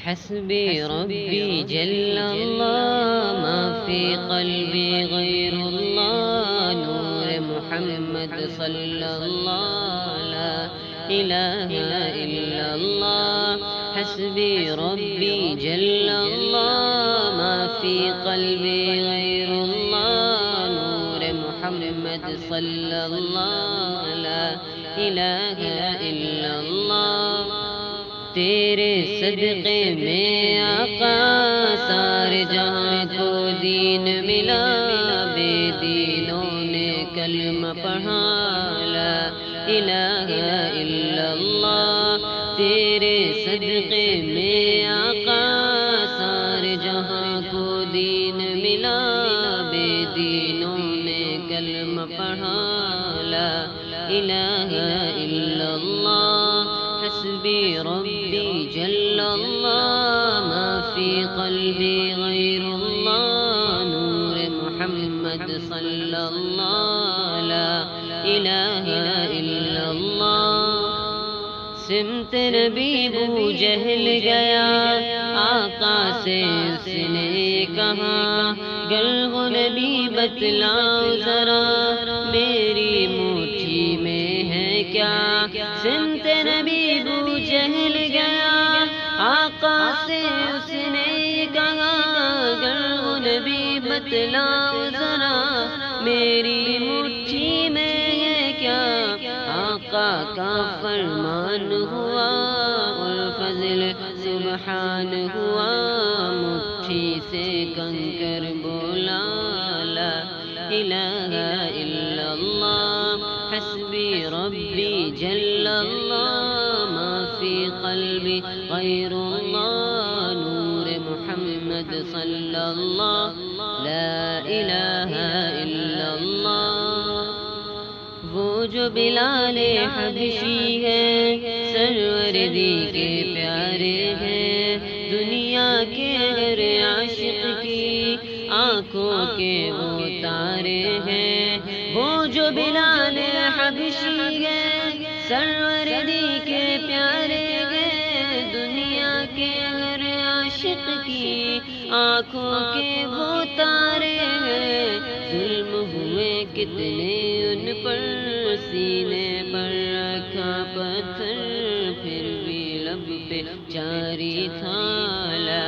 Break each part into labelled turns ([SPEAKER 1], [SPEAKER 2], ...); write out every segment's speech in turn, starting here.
[SPEAKER 1] حسبي ربي جل الله ما في قلبي غير الله نور محمد صلى الله لا إله إلا الله حسبي ربي جل الله ما في قلبي غير الله نور محمد صلى الله لا إله إلا الله تیرے صدقے میں آقا سارے جہاں کو دین ملا بے دینوں نے کلمہ پڑھا لا الہ الا اللہ تیرے صدقے میں آقا سارے جہاں کو دین ملا بے دینوں نے کلمہ پڑھا لا الہ الا اللہ حسبي ربي جل الله ما في قلبي غير الله نور محمد صلى الله لا إله إلا الله سمت نبی بو جہل گیا آقا سے اس نے کہا گر ہو نبی بتلاؤ ذرا میری مٹھی میں ہے کیا سمت نبی بو جہل گیا آقا سے اس نے کہا گر ہو نبی بتلاؤ ذرا میری مٹھی میں ہے کیا آقا کا فرمان ہوا اور فضل سبحان ہوا مٹھی سے کنکر بولا لا الہ الا اللہ حسبی ربی جل اللہ ما فی قلبی غیر اللہ نور محمد صلی اللہ لا الہ الا اللہ وہ جو بلال حبشی ہے سرور دی کے پیارے ہیں دنیا کے ہر عاشق کی آنکھوں کے وہ تارے ہیں وہ جو بلال حبشی ہے سرور دی کے پیارے ہیں دنیا کے ہر عاشق کی آنکھوں کے وہ تارے ہیں ظلم ہوئے کتنے ان پر سینے پر رکھا پتھر پھر بھی لب پہ جاری تھا لا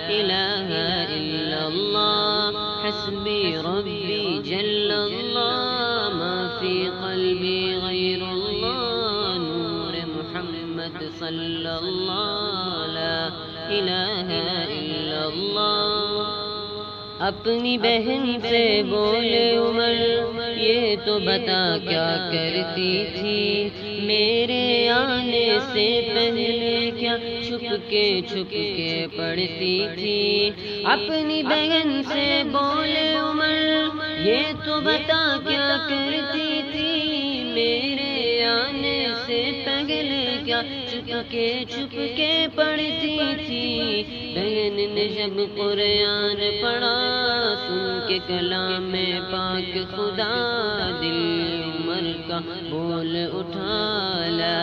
[SPEAKER 1] الہ الا اللہ حسبی ربی جل اللہ ما فی قلبی غیر اللہ نور محمد صلی اللہ لا الہ الا اللہ اپنی بہن سے بولے عمر یہ تو بتا کیا کرتی تھی میرے آنے سے پہلے کیا چھپ کے پڑھتی تھی اپنی بہن سے بولے عمر یہ تو بتا کیا کرتی تھی میرے آنے سے پہلے کیا چھپ کے پڑھتی تھی بہن نے جب قرآن پڑھا سن کے کلام پاک خدا دل عمر کا بول اٹھا لا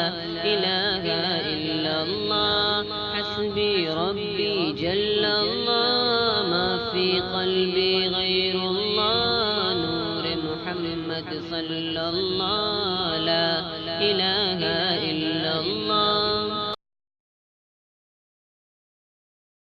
[SPEAKER 1] الہ الا اللہ حسبی ربی جل اللہ ما فی قلبی غیر اللہ نور محمد صلی اللہ لا الہ